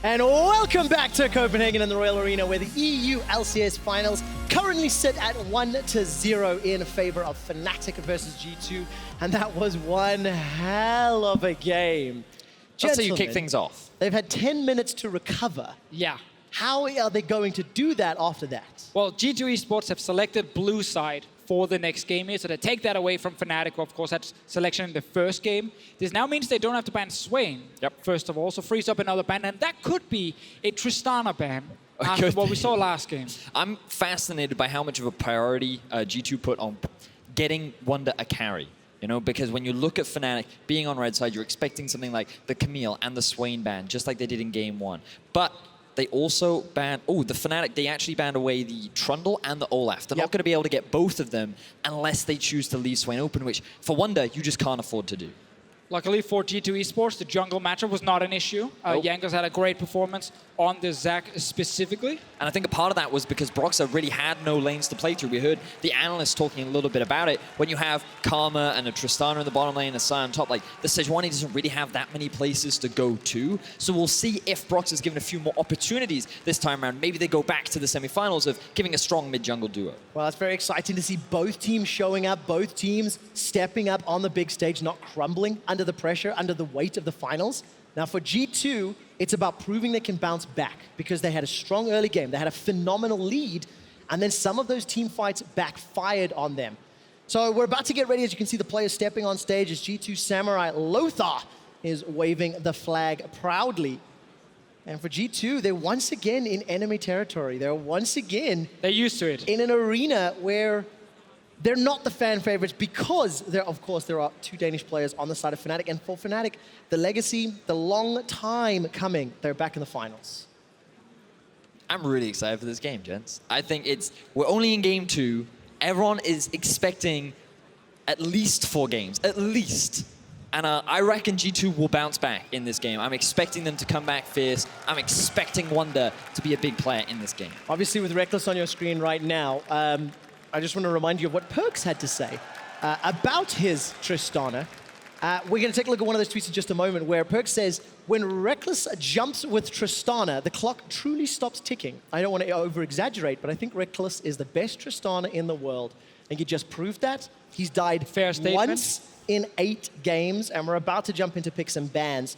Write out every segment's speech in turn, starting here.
And welcome back to Copenhagen in the Royal Arena, where the EU LCS Finals currently sit at 1-0 in favor of Fnatic versus G2. And that was one hell of a game. That's how you kick things off. They've had 10 minutes to recover. Yeah. How are they going to do that after that? Well, G2 Esports have selected blue side for the next game here, so they take that away from Fnatic, who of course had selection in the first game. This now means they don't have to ban Swain, first of all, so frees up another ban, and that could be a Tristana ban after what we saw last game. I'm fascinated by how much of a priority G2 put on getting Wunder a carry. You know, because when you look at Fnatic being on red side, you're expecting something like the Camille and the Swain ban, just like they did in game one. But they also banned, the Fnatic, they actually banned away the Trundle and the Olaf. They're not going to be able to get both of them unless they choose to leave Swain open, which for Wunder, you just can't afford to do. Luckily for G2 Esports, the jungle matchup was not an issue. Jankos had a great performance on the Zac specifically. And I think a part of that was because Broxah really had no lanes to play through. We heard the analysts talking a little bit about it. When you have Karma and a Tristana in the bottom lane and a Sion on top, like the Sejuani doesn't really have that many places to go to. So we'll see if Broxah's given a few more opportunities this time around. Maybe they go back to the semifinals of giving a strong mid-jungle duo. Well, it's very exciting to see both teams showing up, both teams stepping up on the big stage, not crumbling under the pressure, under the weight of the finals. Now for G2, it's about proving they can bounce back because they had a strong early game. They had a phenomenal lead, and then some of those team fights backfired on them. So we're about to get ready. As you can see, the players stepping on stage as G2 Samurai Lothar is waving the flag proudly. And for G2, they're once again in enemy territory. They're once again... They're used to it. ...in an arena where they're not the fan favorites because, of course, there are two Danish players on the side of Fnatic. And for Fnatic, the legacy, the long time coming, they're back in the finals. I'm really excited for this game, gents. I think we're only in game 2. Everyone is expecting at least 4 games, at least. And I reckon G2 will bounce back in this game. I'm expecting them to come back fierce. I'm expecting Wunder to be a big player in this game. Obviously, with Rekkles on your screen right now, I just want to remind you of what Perkz had to say about his Tristana. We're going to take a look at one of those tweets in just a moment where Perkz says, when Rekkles jumps with Tristana, the clock truly stops ticking. I don't want to over-exaggerate, but I think Rekkles is the best Tristana in the world. And he just proved that. He's died once in 8 games, and we're about to jump into picks and bans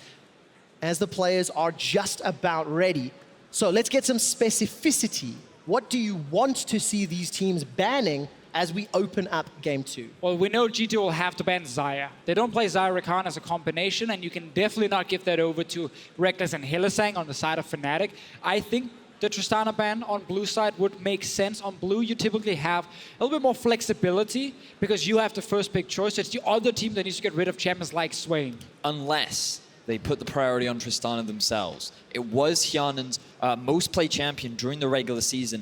as the players are just about ready. So let's get some specificity. What do you want to see these teams banning as we open up game 2? Well, we know G2 will have to ban Xayah. They don't play Xayah Rakan as a combination, and you can definitely not give that over to Rekkles and Hylissang on the side of Fnatic. I think the Tristana ban on blue side would make sense. On blue, you typically have a little bit more flexibility because you have the first pick choice. It's the other team that needs to get rid of champions like Swain. Unless they put the priority on Tristana themselves. It was Hjarnan's most played champion during the regular season.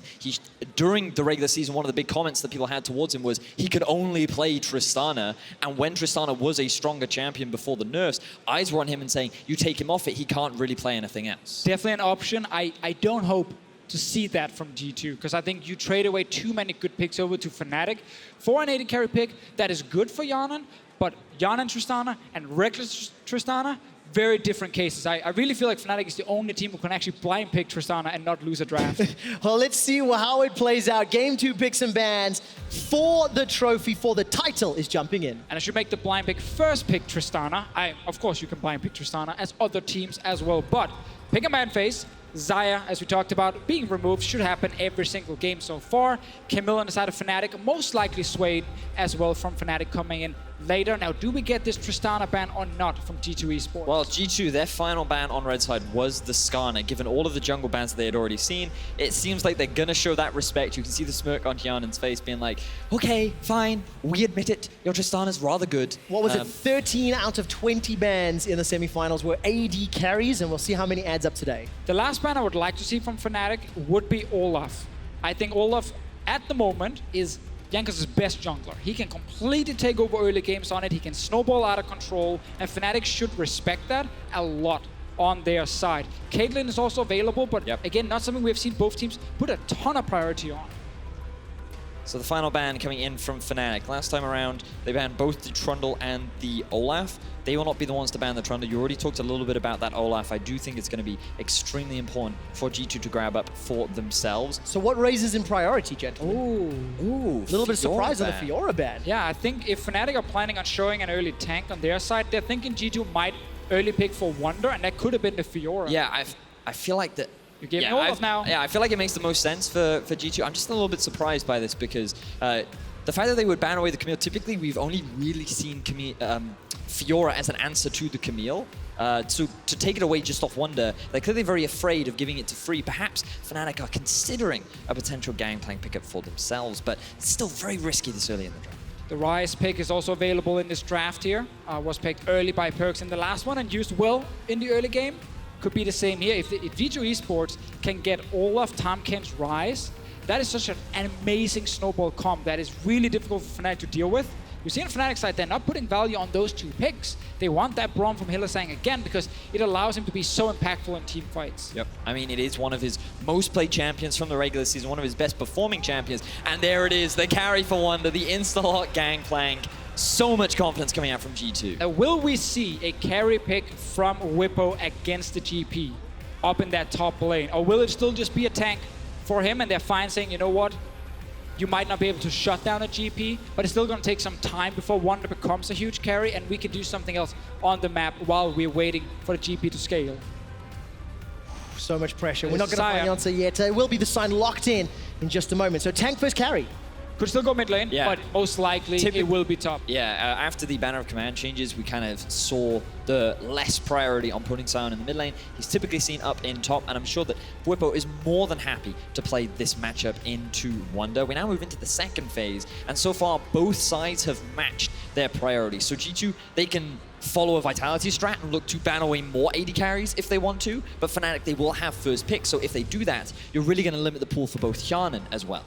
During the regular season, one of the big comments that people had towards him was he could only play Tristana. And when Tristana was a stronger champion before the nerfs, eyes were on him and saying, you take him off it, he can't really play anything else. Definitely an option. I don't hope to see that from G2 because I think you trade away too many good picks over to Fnatic for an AD carry pick that is good for Hjarnan, but Hjarnan Tristana and Rekkles Tristana, very different cases. I really feel like Fnatic is the only team who can actually blind pick Tristana and not lose a draft. Well, let's see how it plays out. Game 2 picks and bans for the trophy, for the title is jumping in. And I should make the blind pick first pick Tristana. Of course, you can blind pick Tristana as other teams as well, but pick and ban phase. Xayah, as we talked about, being removed should happen every single game so far. Camille on the side of Fnatic, most likely Swayed as well from Fnatic coming in later. Now, do we get this Tristana ban or not from G2 Esports? Well, G2, their final ban on red side was the Skarner. Given all of the jungle bans that they had already seen, it seems like they're going to show that respect. You can see the smirk on Hjarnan's face being like, okay, fine, we admit it, your Tristana's rather good. What was it? 13 out of 20 bans in the semifinals were AD carries, and we'll see how many adds up today. The last ban I would like to see from Fnatic would be Olaf. I think Olaf, at the moment, is Jankos' best jungler. He can completely take over early games on it. He can snowball out of control, and Fnatic should respect that a lot on their side. Caitlyn is also available, but again, not something we've seen both teams put a ton of priority on. So the final ban coming in from Fnatic. Last time around, they banned both the Trundle and the Olaf. They will not be the ones to ban the Trundle. You already talked a little bit about that Olaf. I do think it's going to be extremely important for G2 to grab up for themselves. So what raises in priority, gentlemen? Ooh, A little bit of surprise on the Fiora ban. Yeah, I think if Fnatic are planning on showing an early tank on their side, they're thinking G2 might early pick for Wunder, and that could have been the Fiora. Yeah, I feel like that. You're giving Olaf now. Yeah, I feel like it makes the most sense for G2. I'm just a little bit surprised by this because the fact that they would ban away the Camille, typically we've only really seen Fiora as an answer to the Camille. So to take it away just off Wunder, they're clearly very afraid of giving it to free. Perhaps Fnatic are considering a potential Gangplank pickup for themselves, but it's still very risky this early in the draft. The Ryze pick is also available in this draft here. Was picked early by Perkz in the last one and used well in the early game. Could be the same here. If G2 Esports can get Olaf, Tahm, Kench, Ryze, that is such an amazing snowball comp that is really difficult for Fnatic to deal with. You see on Fnatic side, they're not putting value on those two picks. They want that Braum from Hylissang again because it allows him to be so impactful in team fights. Yep. I mean, it is one of his most played champions from the regular season, one of his best performing champions. And there it is, the carry for Wunder, the insta-lock Gangplank. So much confidence coming out from G2. Will we see a carry pick from Bwipo against the GP up in that top lane? Or will it still just be a tank for him and they're fine saying, you know what? You might not be able to shut down a GP, but it's still going to take some time before Wunder becomes a huge carry and we can do something else on the map while we're waiting for the GP to scale. So much pressure. We're There's not going to find the answer yet. It will be the sign locked in just a moment. So tank first carry. Could still go mid lane, but most likely it will be top. Yeah, after the banner of command changes, we kind of saw the less priority on putting Sion in the mid lane. He's typically seen up in top, and I'm sure that Bwipo is more than happy to play this matchup into Wunder. We now move into the second phase, and so far both sides have matched their priorities. So G2, they can follow a Vitality strat and look to ban away more AD carries if they want to, but Fnatic, they will have first pick, so if they do that, you're really going to limit the pool for both Hjarnan as well.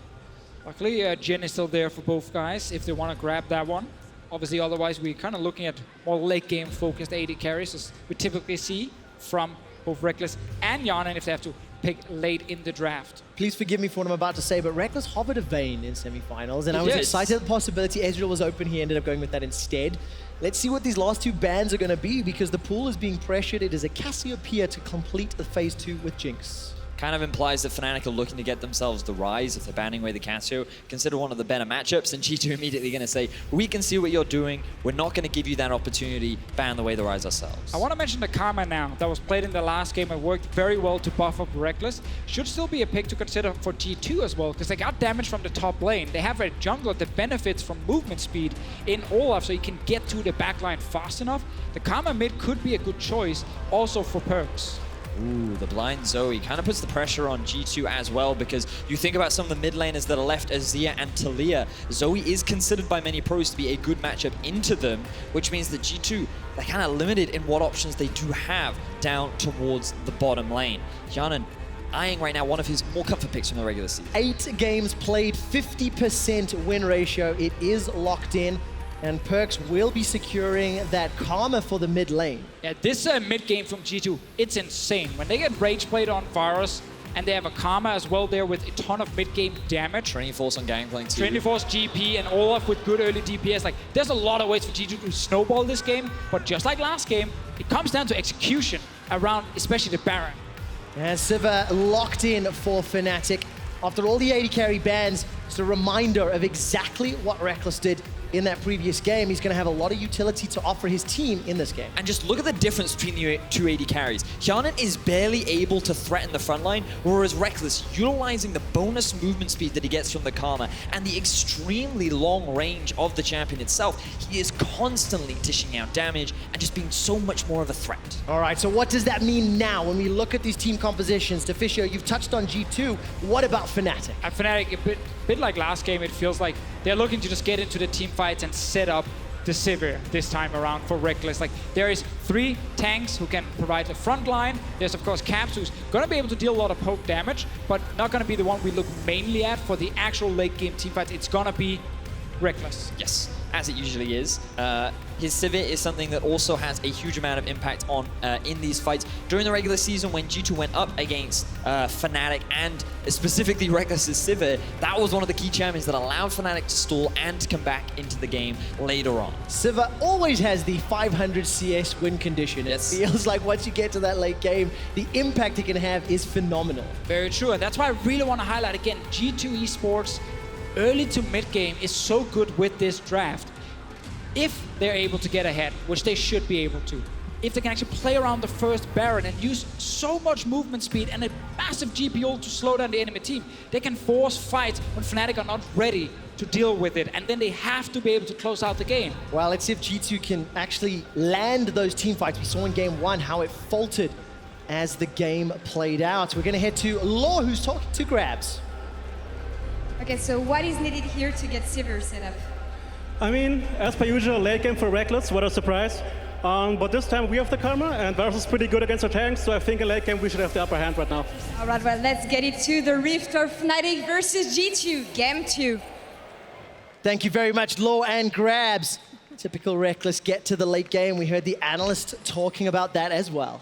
Luckily, Jin is still there for both guys if they want to grab that one. Obviously, otherwise, we're kind of looking at more late game focused AD carries as we typically see from both Rekkles and Hjarnan if they have to pick late in the draft. Please forgive me for what I'm about to say, but Rekkles hovered a Vayne in semifinals, and I was excited at the possibility. Ezreal was open, he ended up going with that instead. Let's see what these last two bans are going to be, because the pool is being pressured. It is a Cassiopeia to complete the phase 2 with Jinx. Kind of implies that Fnatic are looking to get themselves the Ryze if they're banning away the Cassio. Consider one of the better matchups, and G2 immediately going to say, we can see what you're doing. We're not going to give you that opportunity. Ban away the Ryze ourselves. I want to mention the Karma now that was played in the last game and worked very well to buff up Rekkles. Should still be a pick to consider for G2 as well, because they got damage from the top lane. They have a jungler that benefits from movement speed in Olaf, so he can get to the backline fast enough. The Karma mid could be a good choice also for Perkz. Ooh, the blind Zoe kind of puts the pressure on G2 as well, because you think about some of the mid laners that are left, Azir and Talia. Zoe is considered by many pros to be a good matchup into them, which means that G2, they're kind of limited in what options they do have down towards the bottom lane. Hjarnan eyeing right now one of his more comfort picks from the regular season. 8 games played, 50% win ratio. It is locked in, and Perkz will be securing that Karma for the mid lane. Yeah, this mid game from G2, it's insane. When they get Rage Blade on Varus, and they have a Karma as well there with a ton of mid game damage. Training Force on Gangplank too. Training Force, GP, and Olaf with good early DPS. Like, there's a lot of ways for G2 to snowball this game, but just like last game, it comes down to execution around especially the Baron. And Sivir locked in for Fnatic. After all the AD carry bans, it's a reminder of exactly what Rekkles did in that previous game. He's going to have a lot of utility to offer his team in this game. And just look at the difference between the two AD carries. Hjarnan is barely able to threaten the front line, whereas Rekkles, utilizing the bonus movement speed that he gets from the Karma and the extremely long range of the champion itself, he is constantly dishing out damage and just being so much more of a threat. All right, so what does that mean now when we look at these team compositions? Deficio, you've touched on G2. What about Fnatic? At Fnatic, a bit like last game, it feels like they're looking to just get into the team fights and set up the Sivir this time around for Rekkles. Like, there is 3 tanks who can provide the front line. There's, of course, Caps, who's going to be able to deal a lot of poke damage, but not going to be the one we look mainly at for the actual late game team fights. It's going to be Rekkles. Yes, as it usually is. his Sivir is something that also has a huge amount of impact on in these fights. During the regular season, when G2 went up against Fnatic and specifically Rekkles' Sivir, that was one of the key champions that allowed Fnatic to stall and to come back into the game later on. Sivir always has the 500 CS win condition. Yes. It feels like once you get to that late game, the impact it can have is phenomenal. Very true, and that's why I really want to highlight again, G2 Esports early to mid game is so good with this draft. If they're able to get ahead, which they should be able to, if they can actually play around the first Baron and use so much movement speed and a massive GPO to slow down the enemy team, they can force fights when Fnatic are not ready to deal with it, and then they have to be able to close out the game. Well, let's see if G2 can actually land those team fights. We saw in game one how it faltered as the game played out. We're going to head to Law, who's talking to Grabs. Okay, so what is needed here to get Sivir set up? I mean, as per usual, late game for Rekkles, what a surprise. But this time we have the karma, and Varus is pretty good against the tanks, so I think in late game we should have the upper hand right now. All right, well, let's get it to the Rift of Fnatic versus G2, game 2. Thank you very much, Law and Grabs. Typical Rekkles get to the late game. We heard the analyst talking about that as well.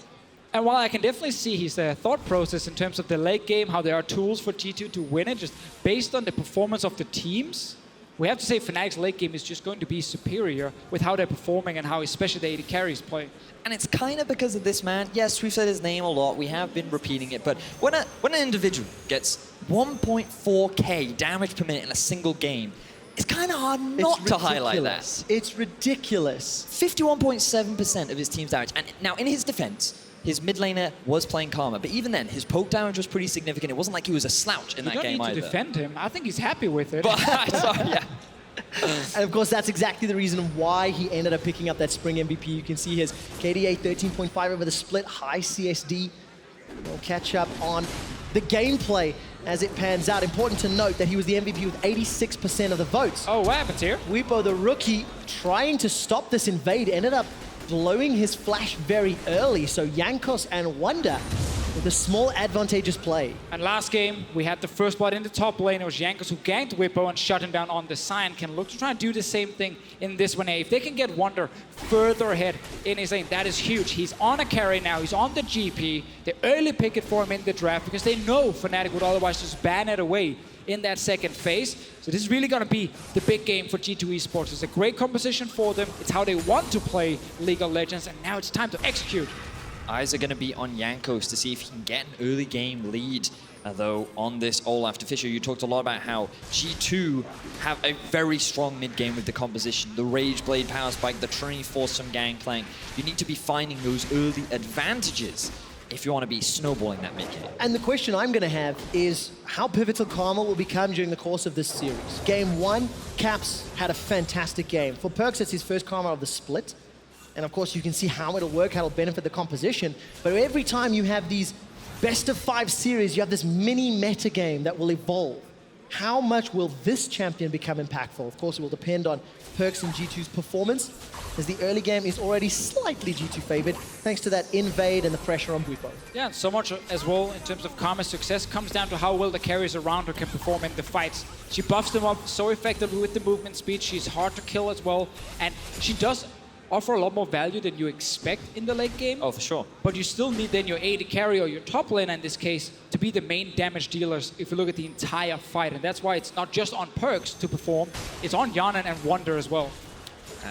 And while I can definitely see his thought process in terms of the late game, how there are tools for G2 to win it, just based on the performance of the teams, we have to say Fnatic's late game is just going to be superior with how they're performing and how especially the AD carries play. And it's kind of because of this man. Yes, we've said his name a lot. We have been repeating it. But when an individual gets 1.4k damage per minute in a single game, it's kind of hard not to highlight that. It's ridiculous. 51.7% of his team's damage. And now, in his defense, his mid laner was playing Karma, but even then, his poke damage was pretty significant. It wasn't like he was a slouch in that game either. You don't need to defend him. I think he's happy with it. But, sorry, yeah. And of course, that's exactly the reason why he ended up picking up that Spring MVP. You can see his KDA 13.5 over the split, high CSD. We'll catch up on the gameplay as it pans out. Important to note that he was the MVP with 86% of the votes. Oh, what happens here? Bwipo, the rookie, trying to stop this invade, ended up blowing his flash very early. So Jankos and Wunder with a small advantageous play. And last game, we had the first blood in the top lane. It was Jankos who ganked Bwipo and shut him down on the Sion. Can look to try and do the same thing in this one. If they can get Wunder further ahead in his lane, that is huge. He's on a carry now. He's on the GP. They early pick it for him in the draft because they know Fnatic would otherwise just ban it away in that second phase. So this is really going to be the big game for G2 Esports. It's a great composition for them. It's how they want to play League of Legends, and now it's time to execute. Eyes are going to be on Jankos to see if he can get an early game lead. Though on this Olaf to Fisher, you talked a lot about how G2 have a very strong mid game with the composition, the Rage Blade power spike, the Trinity Force from Gangplank. You need to be finding those early advantages if you want to be snowballing that mid game. And the question I'm going to have is how pivotal Karma will become during the course of this series. Game 1, Caps had a fantastic game. For Perkz, it's his first Karma of the split. And of course, you can see how it'll work, how it'll benefit the composition. But every time you have these best of 5 series, you have this mini meta game that will evolve. How much will this champion become impactful? Of course, it will depend on Perkz and G2's performance, as the early game is already slightly G2 favored, thanks to that invade and the pressure on Bwipo. Yeah, and so much as well in terms of Karma's success comes down to how well the carries around her can perform in the fights. She buffs them up so effectively with the movement speed. She's hard to kill as well, and she does offer a lot more value than you expect in the late game. Oh, for sure. But you still need then your AD carry or your top laner in this case to be the main damage dealers if you look at the entire fight. And that's why it's not just on Perkz to perform, it's on Hjarnan and Wunder as well.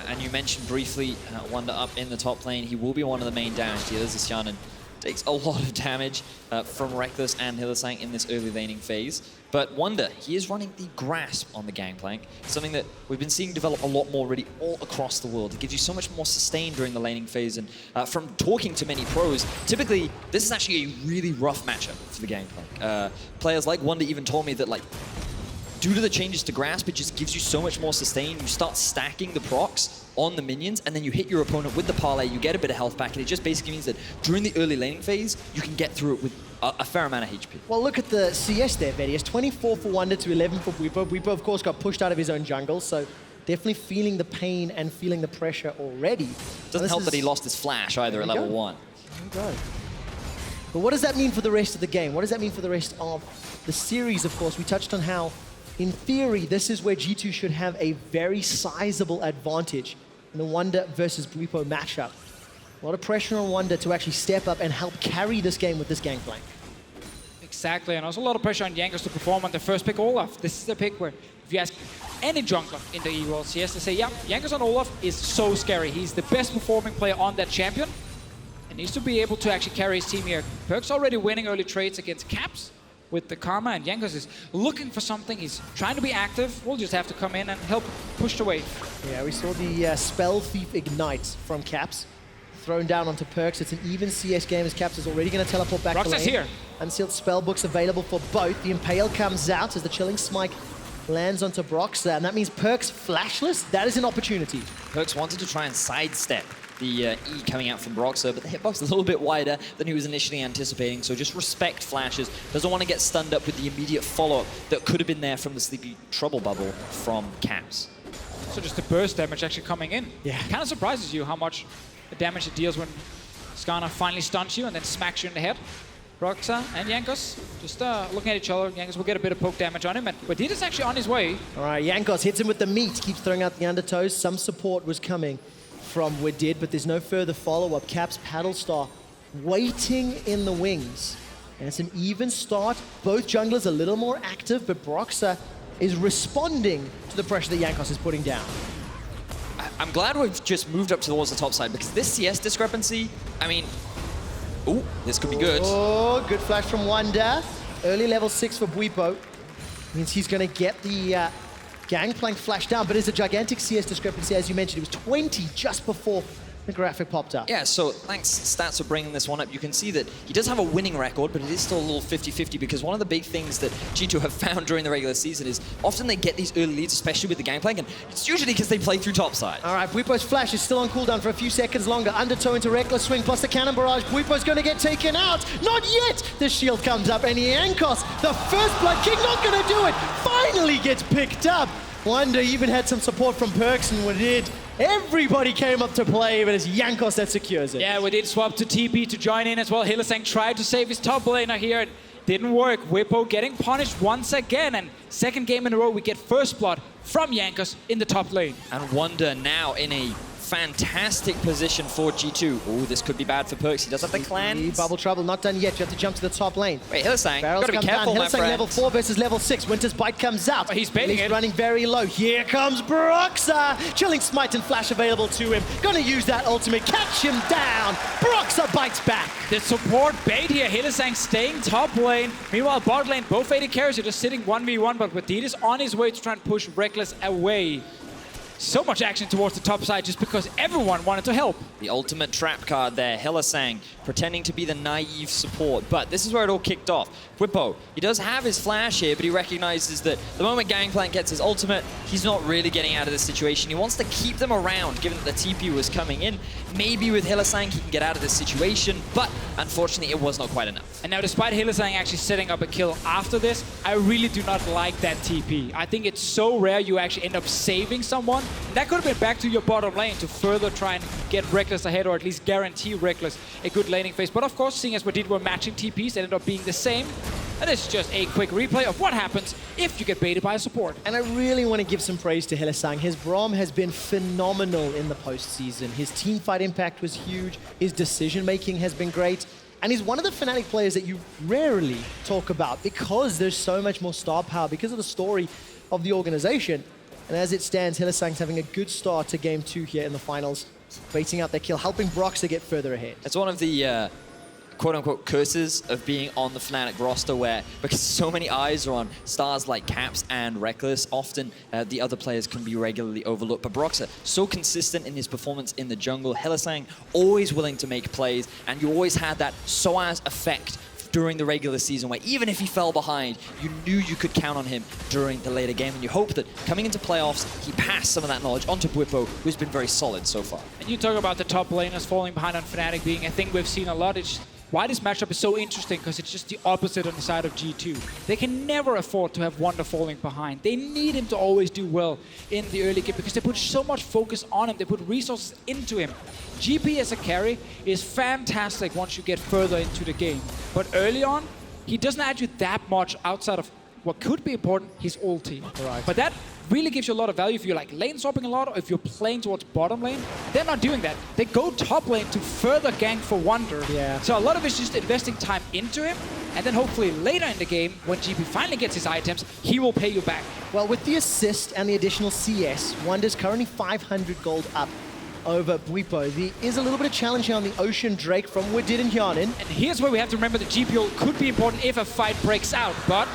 And you mentioned briefly Wunder up in the top lane. He will be one of the main damage dealers as Hjarnan takes a lot of damage from Rekkles and Hylissang in this early laning phase. But Wunder, he is running the grasp on the Gangplank, something that we've been seeing develop a lot more already all across the world. It gives you so much more sustain during the laning phase, and from talking to many pros, typically this is actually a really rough matchup for the Gangplank. Players like Wunder even told me that, like, due to the changes to grasp, it just gives you so much more sustain. You start stacking the procs on the minions, and then you hit your opponent with the parlay, you get a bit of health back, and it just basically means that during the early laning phase, you can get through it with a fair amount of HP. Well, look at the CS there, Vedius. 24 for Wunder to 11 for Bwipo. Bwipo, of course, got pushed out of his own jungle, so definitely feeling the pain and feeling the pressure already. Doesn't help that he lost his flash either at level 1. There we go. But what does that mean for the rest of the game? What does that mean for the rest of the series, of course? We touched on how, in theory, this is where G2 should have a very sizable advantage in the Wunder versus Bwipo matchup. A lot of pressure on Wunder to actually step up and help carry this game with this Gangplank. Exactly, and also a lot of pressure on Jankos to perform on the first pick, Olaf. This is the pick where, if you ask any jungler in the LCS, they say, yeah, Jankos on Olaf is so scary. He's the best performing player on that champion, and needs to be able to actually carry his team here. Perkz already winning early trades against Caps with the Karma, and Jankos is looking for something. He's trying to be active. We'll just have to come in and help push the wave. Yeah, we saw the Spell Thief Ignite from Caps thrown down onto Perkz. It's an even CS game as Caps is already going to teleport back to lane. Broxah's here. Unsealed spellbooks available for both. The Impale comes out as the Chilling Smite lands onto Broxah, and that means Perkz flashless. That is an opportunity. Perkz wanted to try and sidestep the E coming out from Broxah, but the hitbox is a little bit wider than he was initially anticipating, so just respect flashes. Doesn't want to get stunned up with the immediate follow-up that could have been there from the Sleepy Trouble Bubble from Caps. So just the burst damage actually coming in. Yeah. Kind of surprises you how much damage it deals when Skarner finally stuns you and then smacks you in the head. Broxah and Jankos just looking at each other. Jankos will get a bit of poke damage on him, but Wadid is actually on his way. All right, Jankos hits him with the meat, keeps throwing out the undertows. Some support was coming from Wadid, but there's no further follow-up. Caps Paddle Star waiting in the wings. And it's an even start. Both junglers a little more active, but Broxah is responding to the pressure that Jankos is putting down. I'm glad we've just moved up towards the top side, because this CS discrepancy, I mean, ooh, this could be good. Oh, good flash from Wunder. Early level 6 for Bwipo. Means he's going to get the Gangplank flash down, but it's a gigantic CS discrepancy, as you mentioned. It was 20 just before the graphic popped up. Yeah, so thanks Stats for bringing this one up. You can see that he does have a winning record, but it is still a little 50-50, because one of the big things that G2 have found during the regular season is often they get these early leads, especially with the Gangplank, and it's usually because they play through topside. All right, Bwipo's flash is still on cooldown for a few seconds longer. Undertow into Rekkles swing plus the cannon barrage. Bwipo's going to get taken out. Not yet! The shield comes up, and Jankos, the first Blood King, not going to do it. Finally gets picked up. Wunder even had some support from Perkz and Wadid. Everybody came up to play, but it's Jankos that secures it. Yeah, Wadid swapped to TP to join in as well. Hylissang tried to save his top laner here. It didn't work. Bwipo getting punished once again, and second game in a row we get first blood from Jankos in the top lane. And Wunder now in a fantastic position for G2. Oh, this could be bad for Perkz. He does have the cleanse. Bubble trouble, not done yet. You have to jump to the top lane. Wait, Hylissang, Barrels gotta be come careful, down. my Hylissang friend. level 4 versus level 6. Winter's Bite comes out. Oh, he's baiting it. running very low. Here comes Broxah. Chilling Smite and Flash available to him. Gonna use that ultimate. Catch him down. Broxah bites back. The support bait here. Hylissang staying top lane. Meanwhile, bot lane, both AD carries are just sitting 1v1, but Wadid is on his way to try and push Rekkles away. So much action towards the top side just because everyone wanted to help. The ultimate trap card there, Hylissang, pretending to be the naive support. But this is where it all kicked off. Bwipo, he does have his flash here, but he recognizes that the moment Gangplank gets his ultimate, he's not really getting out of this situation. He wants to keep them around, given that the TP was coming in. Maybe with Hylissang, he can get out of this situation, but unfortunately, it was not quite enough. And now, despite Hylissang actually setting up a kill after this, I really do not like that TP. I think it's so rare you actually end up saving someone. That could have been back to your bottom lane to further try and get Rekkles ahead, or at least guarantee Rekkles a good laning phase. But of course, seeing as Wadid were matching TPs, ended up being the same. And it's just a quick replay of what happens if you get baited by a support. And I really want to give some praise to Hylissang. His Braum has been phenomenal in the postseason. His teamfight impact was huge. His decision-making has been great. And he's one of the Fnatic players that you rarely talk about because there's so much more star power, because of the story of the organization. And as it stands, Hylissang's having a good start to Game 2 here in the finals, baiting out their kill, helping Broxah get further ahead. It's one of the quote-unquote curses of being on the Fnatic roster, where because so many eyes are on stars like Caps and Rekkles, often the other players can be regularly overlooked. But Broxah, so consistent in his performance in the jungle. Hylissang, always willing to make plays, and you always had that Soaz effect during the regular season, where even if he fell behind, you knew you could count on him during the later game, and you hope that coming into playoffs, he passed some of that knowledge onto Bwipo, who's been very solid so far. And you talk about the top laners falling behind on Fnatic being a thing we've seen a lot. It's why this matchup is so interesting, because it's just the opposite on the side of G2. They can never afford to have Wunder falling behind. They need him to always do well in the early game because they put so much focus on him. They put resources into him. GP as a carry is fantastic once you get further into the game. But early on, he doesn't add you that much outside of what could be important, his ulti. Right. But that really gives you a lot of value if you're like lane swapping a lot, or if you're playing towards bottom lane. They're not doing that. They go top lane to further gank for Wunder. Yeah. So a lot of it's just investing time into him, and then hopefully later in the game, when GP finally gets his items, he will pay you back. Well, with the assist and the additional CS, Wunder's currently 500 gold up over Bwipo. There is a little bit of challenge here on the Ocean Drake from Wadid and Hjarnan. And here's where we have to remember the GPO could be important if a fight breaks out, but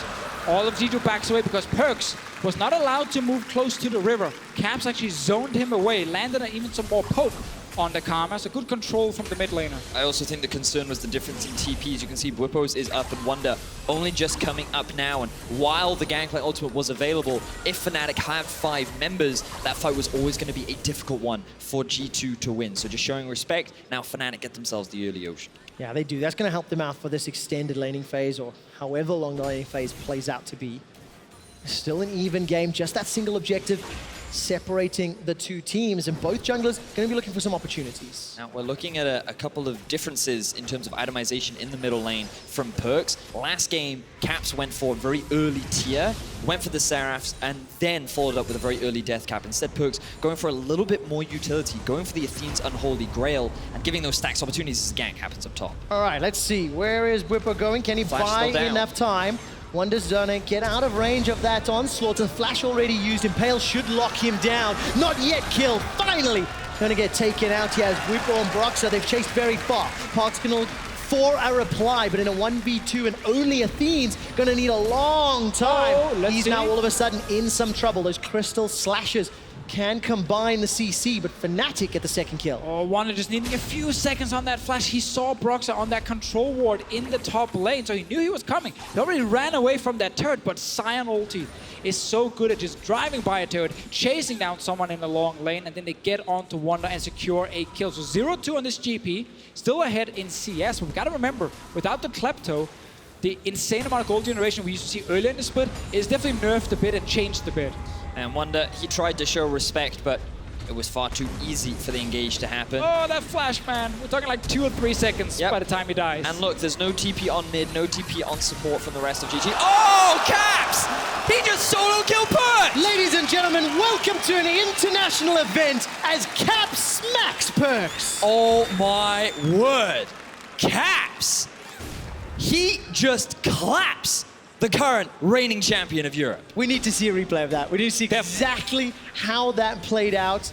all of G2 backs away because Perkz was not allowed to move close to the river. Caps actually zoned him away, landed even some more poke on the Karma, so good control from the mid laner. I also think the concern was the difference in TPs. You can see Bwipo's is up and Wunder only just coming up now. And while the Gangplank ultimate was available, if Fnatic had 5 members, that fight was always going to be a difficult one for G2 to win. So just showing respect, now Fnatic get themselves the early Ocean. Yeah, they do. That's going to help them out for this extended laning phase, or however long the laning phase plays out to be. Still an even game, just that single objective separating the two teams, and both junglers going to be looking for some opportunities. Now we're looking at a couple of differences in terms of itemization in the middle lane from Perkz. Last game, Caps went for a very early tier, went for the Seraphs, and then followed up with a very early Death Cap. Instead, Perkz going for a little bit more utility, going for the Athene's Unholy Grail, and giving those stacks opportunities as gank happens up top. All right, let's see. Where is Bwipo going? Can he buy enough time? Wunder's gonna get out of range of that onslaught. The flash already used. Impale should lock him down. Not yet killed. Finally gonna get taken out. He has Bwipo and Broxah. They've chased very far. Perkz gonna look for a reply, but in a 1v2 and only Athene's gonna need a long time. He's now all of a sudden in some trouble. Those crystal slashes can combine the CC, but Fnatic get the second kill. Oh, Wunder just needing a few seconds on that flash. He saw Broxah on that control ward in the top lane, so he knew he was coming. He already ran away from that turret, but Sion ulti is so good at just driving by a turret, chasing down someone in the long lane, and then they get onto Wunder and secure a kill. So 0-2 on this GP, still ahead in CS, but we gotta remember, without the Klepto, the insane amount of gold generation we used to see earlier in the split is definitely nerfed a bit and changed a bit. And Wunder, he tried to show respect, but it was far too easy for the engage to happen. Oh, that flash, man. We're talking like 2 or 3 seconds by the time he dies. And look, there's no TP on mid, no TP on support from the rest of GG. Oh, Caps! He just solo killed Perkz! Ladies and gentlemen, welcome to an international event as Caps smacks Perkz. Oh my word. Caps! He just claps the current reigning champion of Europe. We need to see a replay of that. We need to see exactly how that played out.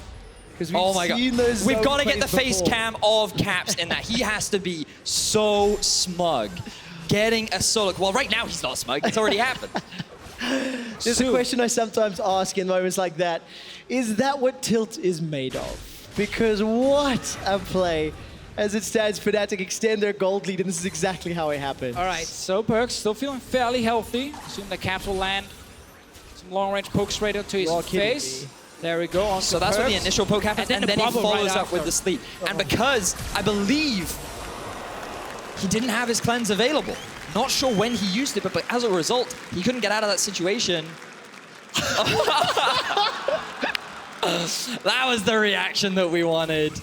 Because we've seen those. We've got to get the face cam of Caps in that. He has to be so smug. Getting a solo. Well, right now he's not smug. It's already happened. There's a question I sometimes ask in moments like that. Is that what Tilt is made of? Because what a play. As it stands, Fnatic extend their gold lead, and this is exactly how it happened. All right, so Perkz still feeling fairly healthy. Assume the Caps will land some long-range poke straight into his face. There we go. So that's when the initial poke happens, and then he follows up with the sleep. And because I believe he didn't have his cleanse available, not sure when he used it, but as a result, he couldn't get out of that situation. That was the reaction that we wanted.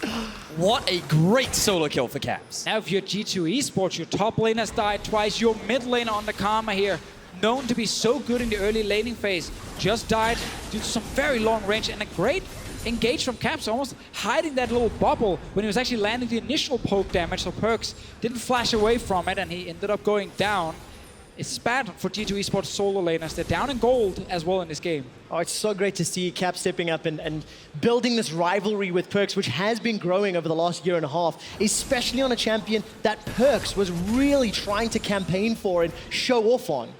What a great solo kill for Caps. Now if you're G2 Esports, your top lane has died twice. Your mid lane on the Karma here, known to be so good in the early laning phase, just died due to some very long range and a great engage from Caps, almost hiding that little bubble when he was actually landing the initial poke damage. So Perkz didn't flash away from it and he ended up going down. It's bad for G2 Esports solo laners. They're down in gold as well in this game. Oh, it's so great to see Cap stepping up and building this rivalry with Perkz, which has been growing over the last year and a half, especially on a champion that Perkz was really trying to campaign for and show off on.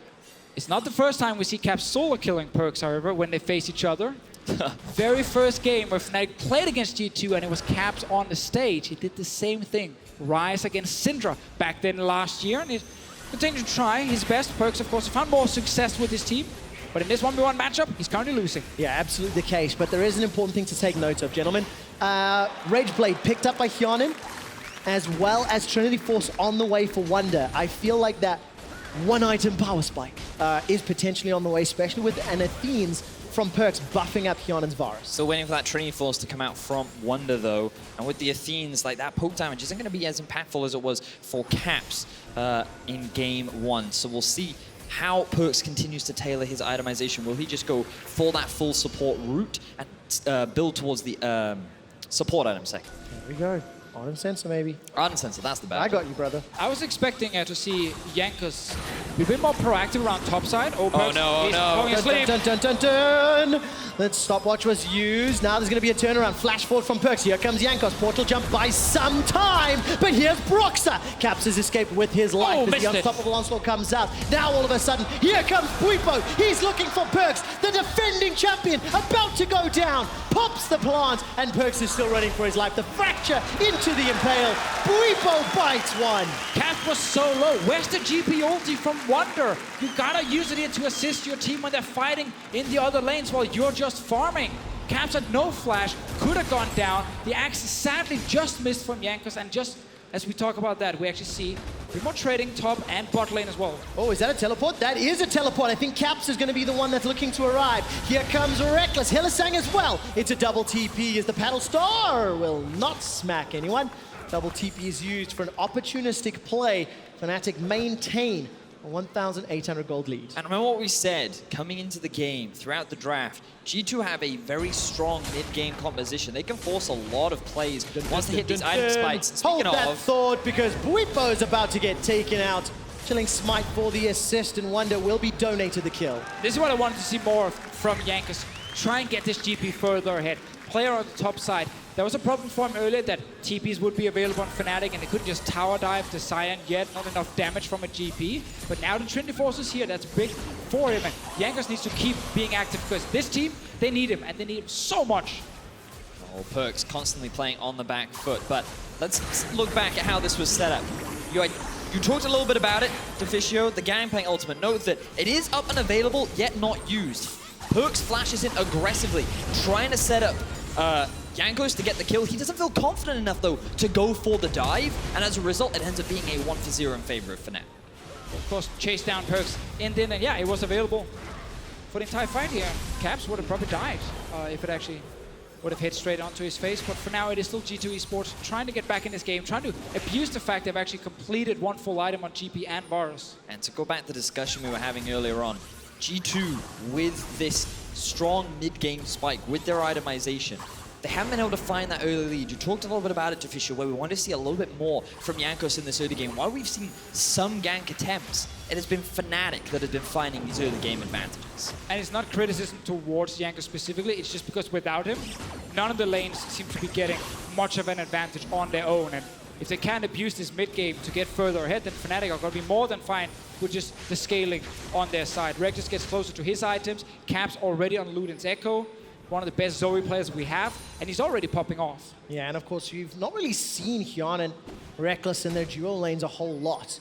It's not the first time we see Cap solo killing Perkz, however, when they face each other. Very first game where Fnatic played against G2 and it was Caps on the stage. He did the same thing. Rise against Syndra back then last year, and he continued to try his best. Perkz, of course, found more success with his team, but in this 1v1 matchup, he's currently losing. Yeah, absolutely the case, but there is an important thing to take note of, gentlemen. Rage Blade picked up by Hjarnan, as well as Trinity Force on the way for Wunder. I feel like that one-item power spike is potentially on the way, especially with an Athene's from Perkz buffing up Hjarnan's Varus. Still waiting for that Trinity Force to come out from Wunder, though. And with the Athenes, like that poke damage isn't going to be as impactful as it was for Caps in game 1. So we'll see how Perkz continues to tailor his itemization. Will he just go for that full support route and build towards the support item second? There we go. Item sensor, maybe. Ardent Sensor, that's the bad. I got you, brother. I was expecting to see Jankos be a bit more proactive around top side. Oh, Perkz, no, he's no. going asleep. Dun, dun, dun, dun, dun. That stopwatch was used. Now there's going to be a turnaround. Flash forward from Perkz. Here comes Jankos. Portal jump buys some time. But here's Broxah. Caps his escape with his life Oh, as the missed it. unstoppable onslaught comes out. Now all of a sudden, here comes Bwipo. He's looking for Perkz, the defending champion, about to go down. Pops the plant, and Perkz is still running for his life. The fracture into the impale. Bwipo bites one. Caps was so low. Where's the GP ulti from Wunder? You gotta use it here to assist your team when they're fighting in the other lanes while you're just farming. Caps had no flash, could have gone down. The axe sadly just missed from Jankos, and just as we talk about that, we actually see a bit more trading top and bot lane as well. Oh, is that a teleport? That is a teleport. I think Caps is going to be the one that's looking to arrive. Here comes Rekkles. Hylissang as well. It's a double TP as the paddle star will not smack anyone. Double TP is used for an opportunistic play. Fnatic maintain a 1,800 gold lead. And remember what we said coming into the game throughout the draft. G2 have a very strong mid-game composition. They can force a lot of plays once they hit these item spikes. Hold Speaking that of, thought, because Bwipo is about to get taken out. Chilling Smite for the assist, and Wunder will be donated the kill. This is what I wanted to see more of from Jankos. Try and get this GP further ahead. Player on the top side. There was a problem for him earlier that TPs would be available on Fnatic and they couldn't just tower dive to Sion yet. Not enough damage from a GP. But now the Trinity Force is here. That's big for him. And Jankos needs to keep being active because this team, they need him. And they need him so much. oh, Perkz constantly playing on the back foot. But let's look back at how this was set up. You talked a little bit about it, Deficio. The Gangplank ultimate. Note that it is up and available, yet not used. Perkz flashes in aggressively, trying to set up Jankos to get the kill. He doesn't feel confident enough, though, to go for the dive, and as a result, it ends up being a 1-0 in favor of Fnatic. Of course, chase down Perkz in, and yeah, it was available for the entire fight here. Caps would have probably died if it actually would have hit straight onto his face, but for now, it is still G2 Esports trying to get back in this game, trying to abuse the fact they've actually completed one full item on GP and Varus. And to go back to the discussion we were having earlier on, G2, with this strong mid-game spike, with their itemization, they haven't been able to find that early lead. You talked a little bit about it, Deficio, where we want to see a little bit more from Jankos in this early game. While we've seen some gank attempts, it has been Fnatic that has been finding these early game advantages. And it's not criticism towards Jankos specifically, it's just because without him, none of the lanes seem to be getting much of an advantage on their own. And if they can't abuse this mid-game to get further ahead, then Fnatic are going to be more than fine with just the scaling on their side. Rekkles gets closer to his items, Caps already on Luden's Echo, one of the best Zoe players we have, and he's already popping off. Yeah, and of course, you've not really seen Hjarnan, Rekkles in their dual lanes a whole lot.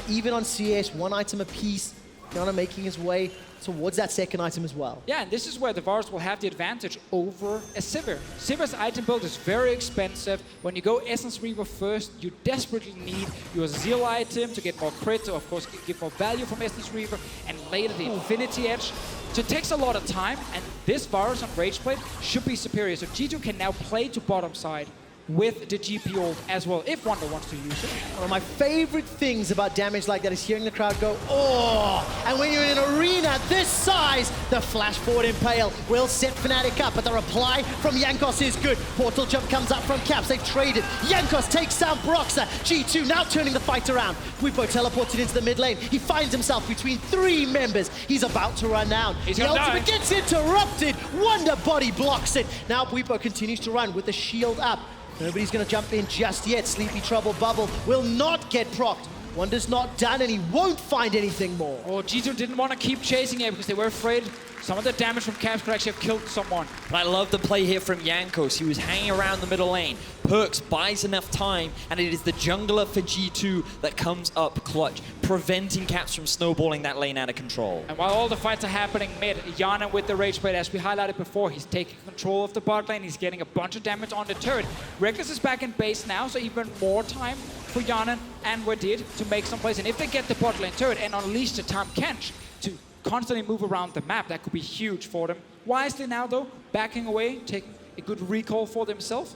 Even on CS, one item apiece, Hjarnan making his way towards that second item as well. Yeah, and this is where the Varus will have the advantage over a Sivir. Sivir's item build is very expensive. When you go Essence Reaver first, you desperately need your Zeal item to get more crit, to of course give more value from Essence Reaver, and later the Infinity Edge. So it takes a lot of time, and this Varus on Rageblade should be superior. So G2 can now play to bottom side with the GP ult as well, if Wunder wants to use it. One of my favorite things about damage like that is hearing the crowd go, oh! And when you're in an arena this size, the flash forward impale will set Fnatic up, but the reply from Jankos is good. Portal jump comes up from Caps, they've traded. Jankos takes down Broxah. G2 now turning the fight around. Bwipo teleported into the mid lane. He finds himself between three members. He's about to run down. The ultimate gets interrupted. Wunder body blocks it. Now Bwipo continues to run with the shield up. Nobody's going to jump in just yet. Sleepy Trouble Bubble will not get procced. Wunder's not done, and he won't find anything more. Oh, G2 didn't want to keep chasing it because they were afraid some of the damage from Caps could actually have killed someone. But I love the play here from Jankos. He was hanging around the middle lane. Perkz buys enough time, and it is the jungler for G2 that comes up clutch, preventing Caps from snowballing that lane out of control. And while all the fights are happening mid, Hjarnan with the Rageblade, as we highlighted before, he's taking control of the bot lane. He's getting a bunch of damage on the turret. Rekkles is back in base now, so even more time for Hjarnan and Wadid to make some plays. And if they get the bot lane turret and unleash the Tahm Kench to constantly move around the map, that could be huge for them. Wisely now, though, backing away, taking a good recall for themselves.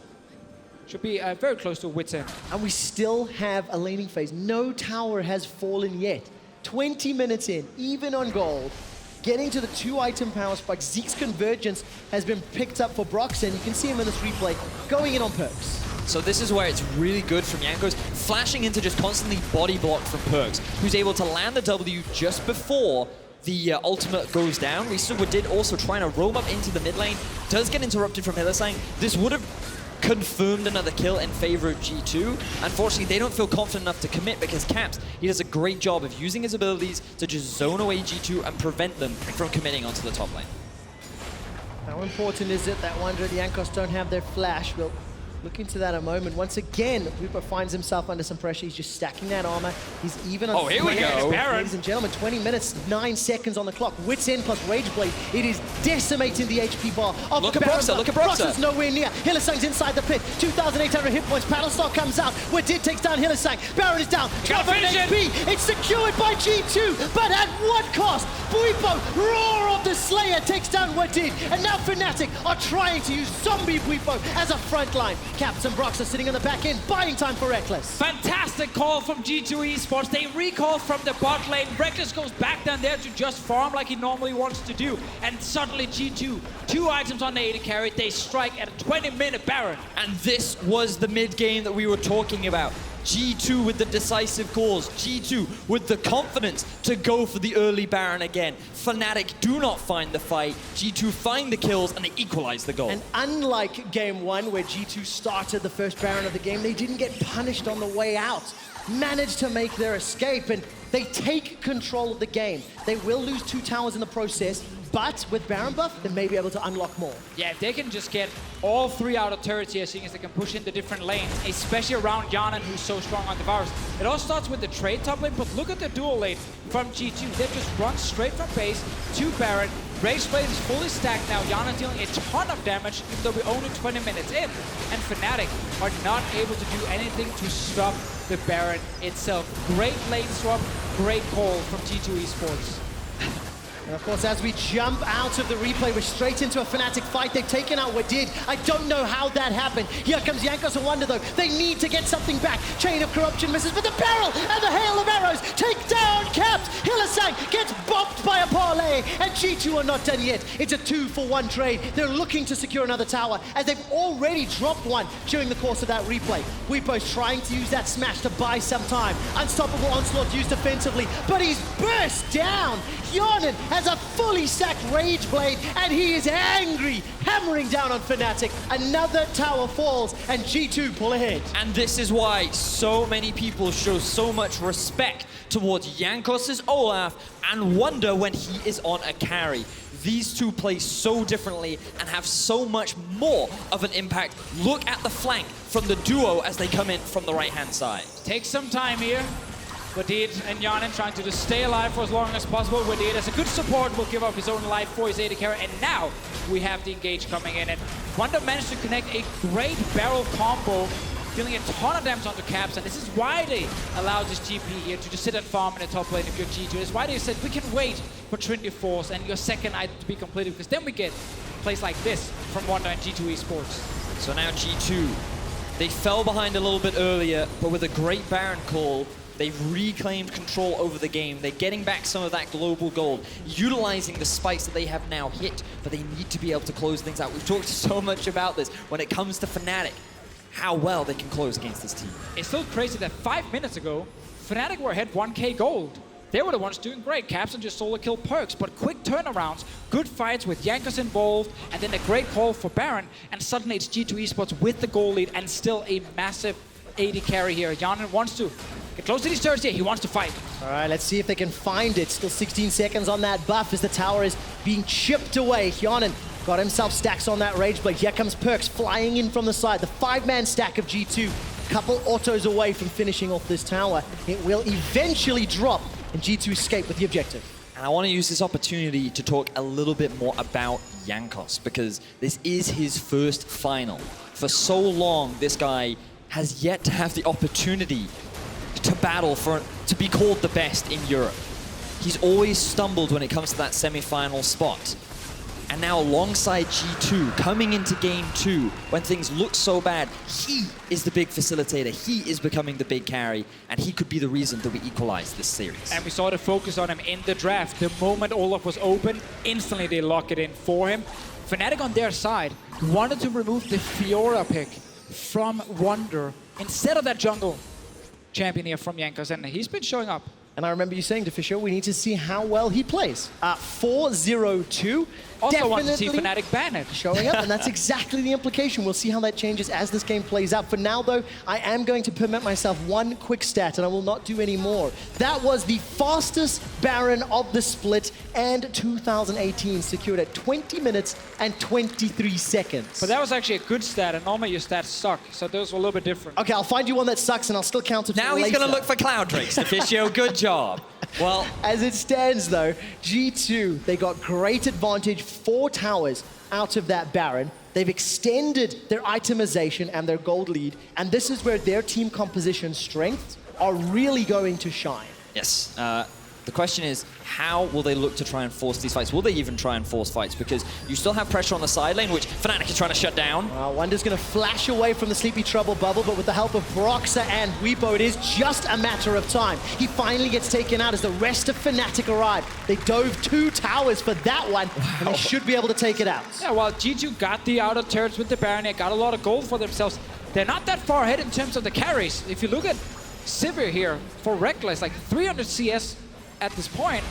Should be very close to a wit's end. And we still have a laning phase. No tower has fallen yet. 20 minutes in, even on gold, getting to the 2-item power spike. Zeke's convergence has been picked up for Broxah, and you can see him in this replay going in on Perkz. So this is where it's really good from Jankos, flashing into just constantly body block from Perkz, who's able to land the W just before the ultimate goes down. We saw Wadid also trying to roam up into the mid lane, does get interrupted from Hylissang. This would have confirmed another kill in favor of G2. Unfortunately, they don't feel confident enough to commit because Caps, he does a great job of using his abilities to just zone away G2 and prevent them from committing onto the top lane. How important is it that Wunder and Jankos don't have their flash? We'll look into that in a moment. Once again, Bwipo finds himself under some pressure. He's just stacking that armor. He's even on... Oh, here we go. Ladies and gentlemen, 20 minutes, 9 seconds on the clock. Wits End plus Rage Blade. It is decimating the HP bar of Look the at Broxah, look at Broxah. Broxah's nowhere near. Hylissang's inside the pit. 2,800 hit points. Battlestar comes out. Wadid takes down Hylissang. Baron is down. 1200 HP. It's secured by G2, but at what cost? Bwipo, Roar of the Slayer, takes down Wadid. And now Fnatic are trying to use Zombie Bwipo as a front line. Captain Broxah sitting on the back end, buying time for Rekkles. Fantastic call from G2 Esports. They recall from the bot lane. Rekkles goes back down there to just farm like he normally wants to do. And suddenly G2, 2 items on the AD carry. They strike at a 20-minute Baron. And this was the mid game that we were talking about. G2 with the decisive calls, G2 with the confidence to go for the early Baron again. Fnatic do not find the fight, G2 find the kills, and they equalize the goal. And unlike game 1, where G2 started the first Baron of the game, they didn't get punished on the way out. Managed to make their escape, and they take control of the game. They will lose 2 towers in the process, but with Baron buff, they may be able to unlock more. Yeah, if they can just get all 3 out of turrets here, seeing as they can push into different lanes, especially around Hjarnan, who's so strong on the Varus. It all starts with the trade top lane, but look at the dual lane from G2. They just run straight from base to Baron. Rage Blade is fully stacked now. Hjarnan dealing a ton of damage, even though we're only 20 minutes in. And Fnatic are not able to do anything to stop the Baron itself. Great lane swap, great call from G2 Esports. And of course, as we jump out of the replay, we're straight into a Fnatic fight. They've taken out Wadid. I don't know how that happened. Here comes Jankos and Wunder, though. They need to get something back. Chain of Corruption misses, but the barrel and the hail of arrows take down Caps. Hylissang gets bopped by a parlay, and G2 are not done yet. It's a 2-for-1 trade. They're looking to secure another tower, as they've already dropped one during the course of that replay. Bwipo's trying to use that smash to buy some time. Unstoppable Onslaught used defensively, but he's burst down. Hjarnan has a fully stacked Rage Blade, and he is angry, hammering down on Fnatic. Another tower falls, and G2 pull ahead. And this is why so many people show so much respect towards Jankos' Olaf and Wunder when he is on a carry. These two play so differently and have so much more of an impact. Look at the flank from the duo as they come in from the right-hand side. Take some time here. Wadid and Hjarnan trying to just stay alive for as long as possible. Wadid, as a good support, will give up his own life for his AD carry. And now we have the engage coming in. And Wunder managed to connect a great barrel combo, dealing a ton of damage onto Caps. And this is why they allowed this GP here to just sit and farm in the top lane if you're G2. It's why they said we can wait for Trinity Force and your second item to be completed, because then we get plays like this from Wunder and G2 Esports. So now G2, they fell behind a little bit earlier, but with a great Baron call, they've reclaimed control over the game. They're getting back some of that global gold, utilizing the spikes that they have now hit, but they need to be able to close things out. We've talked so much about this when it comes to Fnatic, how well they can close against this team. It's still crazy that 5 minutes ago, Fnatic were ahead 1k gold. They were the ones doing great. Capson just solo killed Perkz, but quick turnarounds, good fights with Jankos involved, and then a great call for Baron, and suddenly it's G2 Esports with the goal lead and still a massive AD carry here. Hjarnan wants to get close to these turrets here. He wants to fight. All right, let's see if they can find it. Still 16 seconds on that buff as the tower is being chipped away. Hjarnan got himself stacks on that Rage Blade. Here comes Perkz flying in from the side. The 5-man stack of G2. Couple autos away from finishing off this tower. It will eventually drop, and G2 escape with the objective. And I want to use this opportunity to talk a little bit more about Jankos, because this is his first final. For so long, this guy has yet to have the opportunity to battle to be called the best in Europe. He's always stumbled when it comes to that semi-final spot. And now alongside G2, coming into game 2, when things look so bad, he is the big facilitator. He is becoming the big carry, and he could be the reason that we equalize this series. And we saw the focus on him in the draft. The moment Olaf was open, instantly they lock it in for him. Fnatic on their side wanted to remove the Fiora pick from Wunder instead of that jungle champion here from Jankos, and he's been showing up. And I remember you saying to Fisher, we need to see how well he plays. 4-0-2. Also want to see Fnatic ban it. Showing up, and that's exactly the implication. We'll see how that changes as this game plays out. For now, though, I am going to permit myself one quick stat, and I will not do any more. That was the fastest Baron of the split, and 2018 secured at 20 minutes and 23 seconds. But that was actually a good stat, and normally your stats suck, so those were a little bit different. Okay, I'll find you one that sucks, and I'll still count it Now later. he's going to look for Cloud Drakes, Officio. Good job. Well, as it stands, though, G2, they got great advantage, 4 towers out of that Baron. They've extended their itemization and their gold lead, and this is where their team composition strengths are really going to shine. yes. The question is, how will they look to try and force these fights? Will they even try and force fights? Because you still have pressure on the side lane, which Fnatic is trying to shut down. Wunder's going to flash away from the Sleepy Trouble bubble, but with the help of Broxah and Bwipo, it is just a matter of time. He finally gets taken out as the rest of Fnatic arrive. They dove 2 towers for that one, and they should be able to take it out. Yeah, well, G2 got the outer turrets with the Baron, they got a lot of gold for themselves. They're not that far ahead in terms of the carries. If you look at Sivir here for Rekkles, like 300 CS at this point,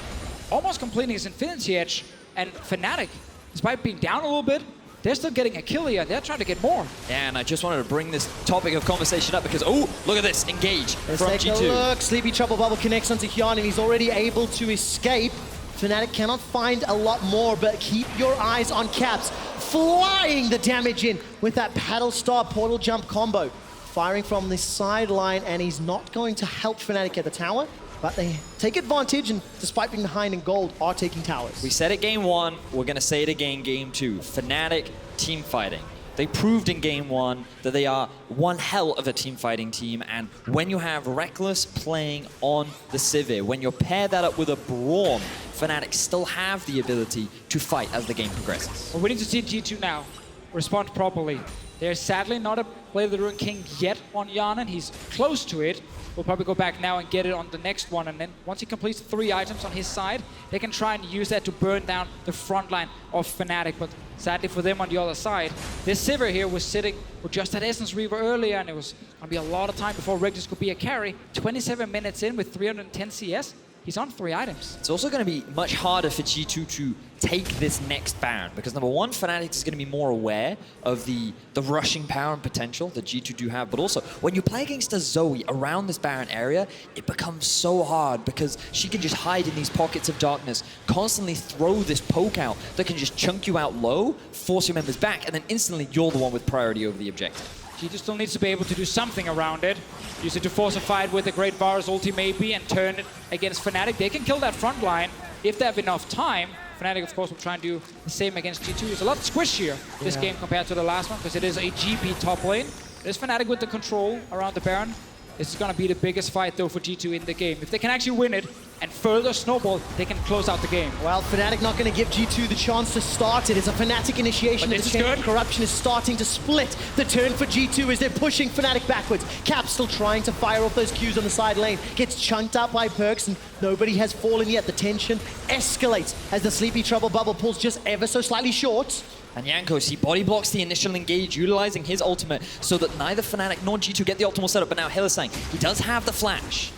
almost completing his Infinity Edge, and Fnatic, despite being down a little bit, they're still getting a kill here, and they're trying to get more. Yeah, and I just wanted to bring this topic of conversation up because, oh, look at this, engage Let's from take G2. a look. Sleepy Trouble bubble connects onto Hjarnan, and he's already able to escape. Fnatic cannot find a lot more, but keep your eyes on Caps. Flying the damage in with that Paddle Star Portal Jump combo. Firing from the sideline, and he's not going to help Fnatic at the tower. But they take advantage, and despite being behind in gold, are taking towers. We said it game 1, we're going to say it again game 2. Fnatic team fighting. They proved in game 1 that they are one hell of a team fighting team, and when you have Rekkles playing on the Sivir, when you pair that up with a Braum, Fnatic still have the ability to fight as the game progresses. Well, we need to see G2 now respond properly. There's sadly not a Play of the Ruined King yet on Hjarnan. He's close to it. We'll probably go back now and get it on the next one, and then once he completes 3 items on his side, they can try and use that to burn down the front line of Fnatic. But sadly for them on the other side, this Sivir here was sitting with just that Essence Reaver earlier, and it was going to be a lot of time before Rekkles could be a carry. 27 minutes in with 310 CS. He's on 3 items. It's also going to be much harder for G2 to take this next Baron, because number 1, Fnatic is going to be more aware of the rushing power and potential that G2 do have, but also when you play against a Zoe around this Baron area, it becomes so hard because she can just hide in these pockets of darkness, constantly throw this poke out that can just chunk you out low, force your members back, and then instantly you're the one with priority over the objective. G2 still needs to be able to do something around it. Use it to force a fight with the Great Varus ulti maybe and turn it against Fnatic. They can kill that front line if they have enough time. Fnatic, of course, will try and do the same against G2. It's a lot squishier this game compared to the last one because it is a GP top lane. There's Fnatic with the control around the Baron. This is going to be the biggest fight, though, for G2 in the game. If they can actually win it and further snowball, they can close out the game. Well, Fnatic not going to give G2 the chance to start it. It's a Fnatic initiation. But this is good. Corruption is starting to split the turn for G2 as they're pushing Fnatic backwards. Cap still trying to fire off those Qs on the side lane. Gets chunked out by Perkz, and nobody has fallen yet. The tension escalates as the Sleepy Trouble bubble pulls just ever so slightly short. And Jankos, he body blocks the initial engage, utilizing his ultimate so that neither Fnatic nor G2 get the optimal setup, but now Hylissang, he does have the flash.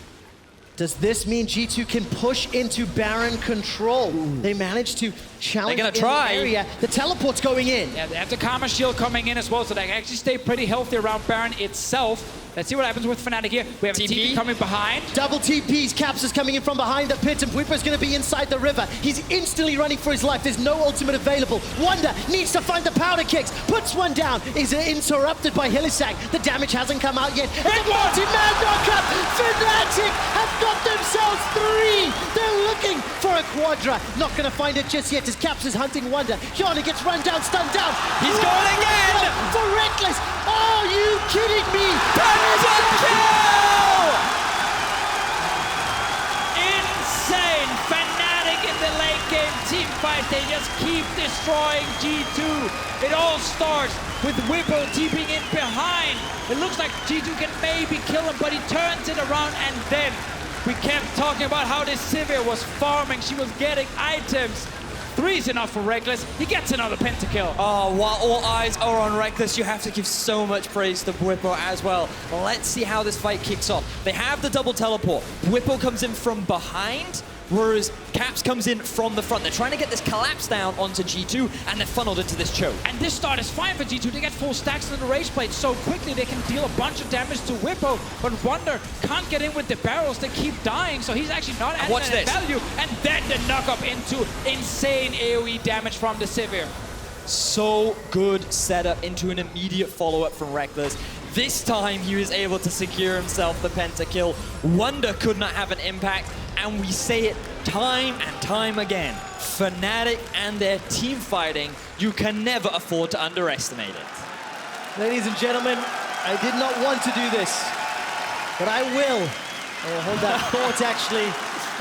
Does this mean G2 can push into Baron control? They managed to challenge They're gonna in try. the area. The teleport's going in. Yeah, they have the Karma Shield coming in as well, so they can actually stay pretty healthy around Baron itself. Let's see what happens with Fnatic here. We have a TP coming behind. Double TPs. Caps is coming in from behind the pit, and Bwipo's going to be inside the river. He's instantly running for his life. There's no ultimate available. Wunder needs to find the powder kicks. Puts one down. Is interrupted by Hylissang. The damage hasn't come out yet. It's a multi-man knockup. Fnatic have got themselves 3. They're looking for a quadra. Not going to find it just yet as Caps is hunting Wunder. Hjarnan gets run down, stunned down. He's going again! For Rekkles. Are you kidding me? Kill! Insane! Fnatic in the late game team fight. They just keep this destroying G2. It all starts with Bwipo TPing in behind. It looks like G2 can maybe kill him, but he turns it around, and then we kept talking about how this Sivir was farming. She was getting items. 3 is enough for Rekkles. He gets another pentakill. Oh, while all eyes are on Rekkles, you have to give so much praise to Bwipo as well. Let's see how this fight kicks off. They have the double teleport. Bwipo comes in from behind, whereas Caps comes in from the front. They're trying to get this collapse down onto G2, and they're funneled into this choke. And this start is fine for G2. They get 4 stacks in the rage plate so quickly they can deal a bunch of damage to Bwipo, but Wunder can't get in with the barrels. They keep dying, so he's actually not adding any value. And then the knock-up into insane AoE damage from the Sivir. So good setup into an immediate follow-up from Rekkles. This time he was able to secure himself the pentakill. Wunder could not have an impact, and we say it time and time again. Fnatic and their team fighting, you can never afford to underestimate it. Ladies and gentlemen, I did not want to do this, but I will. I will hold that thought, actually,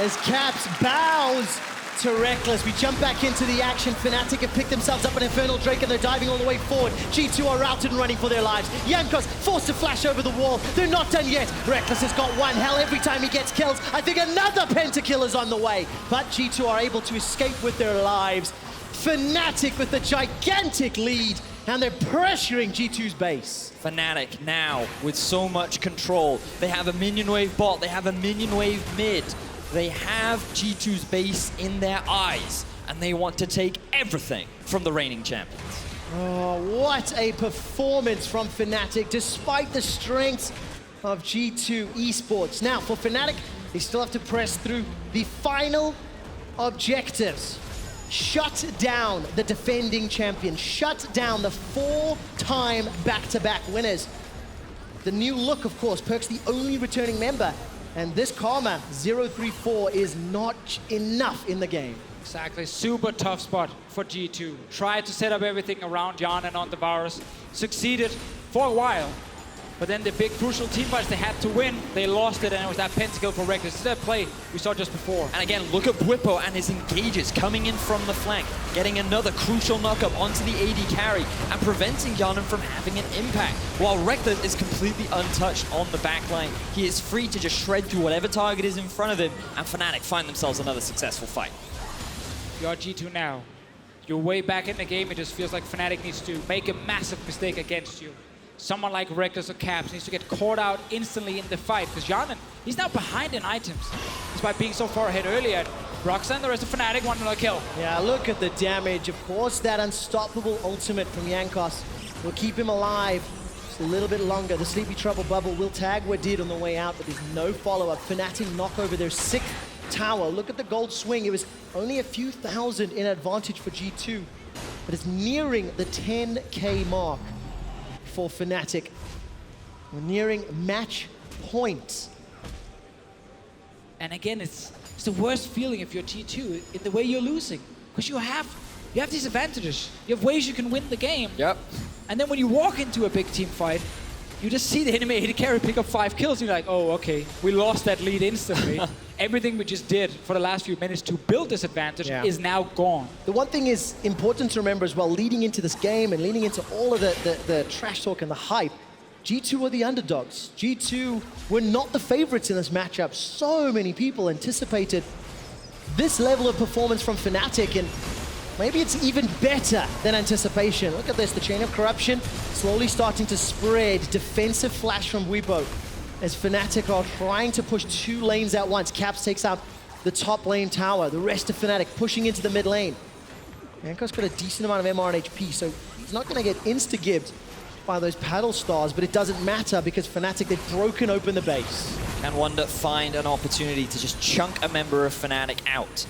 as Caps bows to Rekkles. We jump back into the action. Fnatic have picked themselves up an Infernal Drake, and they're diving all the way forward. G2 are routed and running for their lives. Jankos forced to flash over the wall. They're not done yet. Rekkles has got one. Hell, every time he gets kills, I think another pentakill is on the way. But G2 are able to escape with their lives. Fnatic with a gigantic lead, and they're pressuring G2's base. Fnatic now with so much control. They have a minion wave bot. They have a minion wave mid. They have G2's base in their eyes, and they want to take everything from the reigning champions. Oh, what a performance from Fnatic, despite the strength of G2 Esports. Now, for Fnatic, they still have to press through the final objectives. Shut down the defending champion. Shut down the 4-time back-to-back winners. The new look, of course, Perkz the only returning member. And this Karma 0-3-4 is not enough in the game. Exactly, super tough spot for G2. Tried to set up everything around Hjarnan on the Varus. Succeeded for a while. But then the big crucial team fights they had to win, they lost it, and it was that pentakill for Rekkles. This is that play we saw just before. And again, look at Bwipo and his engages coming in from the flank, getting another crucial knockup onto the AD carry and preventing Hjarnan from having an impact. While Rekkles is completely untouched on the backline, he is free to just shred through whatever target is in front of him, and Fnatic find themselves another successful fight. You're G2 now. You're way back in the game. It just feels like Fnatic needs to make a massive mistake against you. Someone like Rekkles or Caps needs to get caught out instantly in the fight, because Hjarnan, he's now behind in items, despite being so far ahead earlier. Broxah and the rest of Fnatic want another kill. Yeah, look at the damage. Of course, that unstoppable ultimate from Jankos will keep him alive just a little bit longer. The Sleepy Trouble bubble will tag Wadid on the way out, but there's no follow-up. Fnatic knock over their 6th tower. Look at the gold swing. It was only a few thousand in advantage for G2, but it's nearing the 10K mark for Fnatic. We're nearing match point. And again, it's the worst feeling if you're G2 in the way you're losing, because you have these advantages. You have ways you can win the game. Yep. And then when you walk into a big team fight, you just see the enemy AD carry pick up 5 kills, and you're like, oh, okay, we lost that lead instantly. Everything we just did for the last few minutes to build this advantage is now gone. The one thing is important to remember as well, leading into this game and leading into all of the trash talk and the hype, G2 were the underdogs. G2 were not the favorites in this matchup. So many people anticipated this level of performance from Fnatic, and maybe it's even better than anticipation. Look at this, the chain of corruption slowly starting to spread. Defensive flash from Bwipo as Fnatic are trying to push 2 lanes at once. Caps takes out the top lane tower. The rest of Fnatic pushing into the mid lane. Jankos got a decent amount of MR and HP, so he's not going to get insta-gibbed by those paddle stars, but it doesn't matter because Fnatic, they've broken open the base. Can Wunder find an opportunity to just chunk a member of Fnatic out?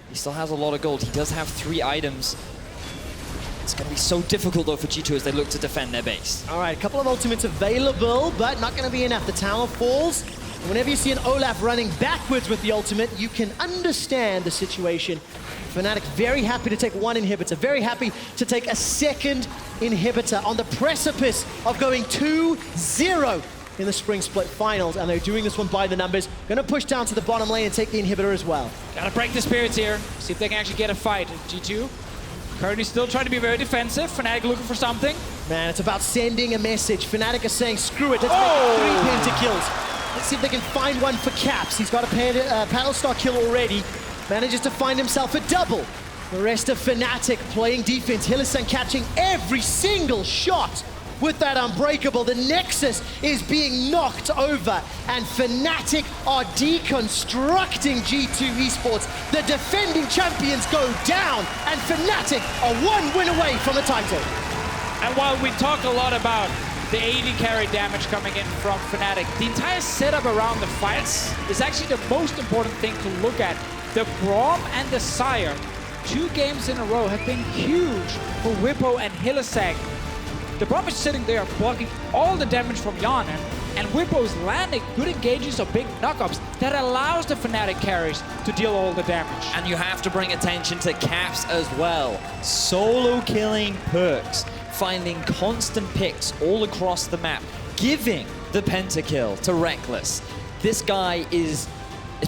He still has a lot of gold. He does have 3 items. It's going to be so difficult, though, for G2 as they look to defend their base. All right, a couple of ultimates available, but not going to be enough. The tower falls. And whenever you see an Olaf running backwards with the ultimate, you can understand the situation. Fnatic very happy to take 1 inhibitor, very happy to take a 2nd inhibitor on the precipice of going 2-0 in the Spring Split Finals, and they're doing this one by the numbers. Gonna push down to the bottom lane and take the inhibitor as well. Gotta break the spirits here, see if they can actually get a fight. G2 Currently still trying to be very defensive. Fnatic looking for something. Man, it's about sending a message. Fnatic are saying, screw it, let's make it 3 pentakills. Let's see if they can find one for Caps. He's got a panel star kill already. Manages to find himself a double. The rest of Fnatic playing defense. Hylissang catching every single shot with that Unbreakable. The Nexus is being knocked over, and Fnatic are deconstructing G2 Esports. The defending champions go down, and Fnatic are 1 win away from the title. And while we talk a lot about the AD carry damage coming in from Fnatic, the entire setup around the fights is actually the most important thing to look at. The Braum and the Sire, 2 games in a row, have been huge for Bwipo and Hylissang. The Braum is sitting there blocking all the damage from Hjarnan, and Bwipo is landing good engages or big knockups that allows the Fnatic carries to deal all the damage. And you have to bring attention to Caps as well. Solo killing Perkz, finding constant picks all across the map, giving the pentakill to Rekkles. This guy is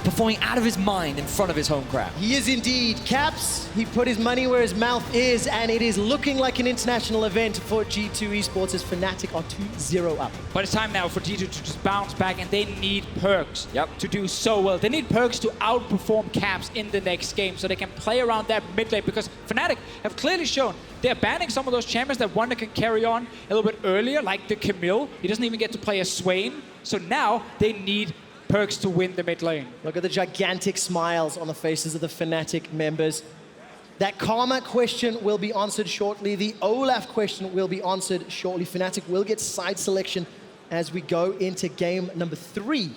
performing out of his mind in front of his home crowd. He is indeed. Caps, he put his money where his mouth is, and it is looking like an international event for G2 Esports as Fnatic are 2-0 up. But it's time now for G2 to just bounce back, and they need Perkz to do so well. They need Perkz to outperform Caps in the next game so they can play around that mid lane, because Fnatic have clearly shown they're banning some of those champions that Wunder can carry on a little bit earlier, like the Camille. He doesn't even get to play a Swain. So now they need Perkz to win the mid lane. Look at the gigantic smiles on the faces of the Fnatic members. That Karma question will be answered shortly. The Olaf question will be answered shortly. Fnatic will get side selection as we go into game number 3.